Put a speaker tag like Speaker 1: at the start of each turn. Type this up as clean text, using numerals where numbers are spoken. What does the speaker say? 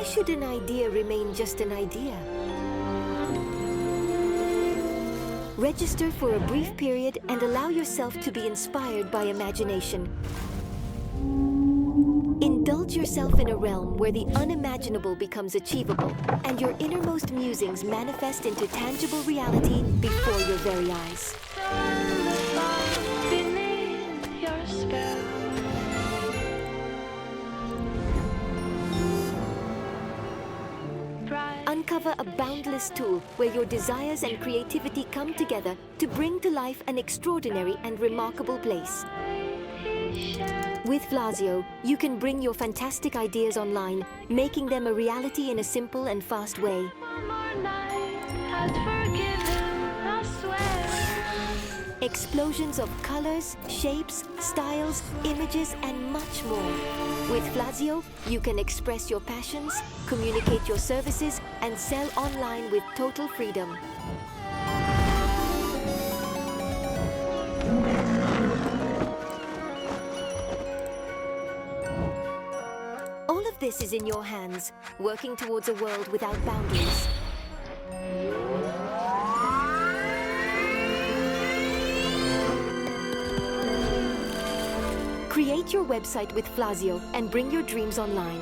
Speaker 1: should an idea remain just an idea? Register for a brief period and allow yourself to be inspired by imagination. Indulge yourself in a realm where the unimaginable becomes achievable and your innermost musings manifest into tangible reality before your very eyes.
Speaker 2: Beneath your spell.
Speaker 1: Uncover a boundless tool where your desires and creativity come together to bring to life an extraordinary and remarkable place. With Flazio, you can bring your fantastic ideas online, making them a reality in a simple and fast way.
Speaker 2: One more night has forgiven, I swear.
Speaker 1: Explosions of colors, shapes, styles, images, and much more. With Flazio, you can express your passions, communicate your services, and sell online with total freedom. All of this is in your hands, working towards a world without boundaries. Create your website with Flazio and bring your dreams online.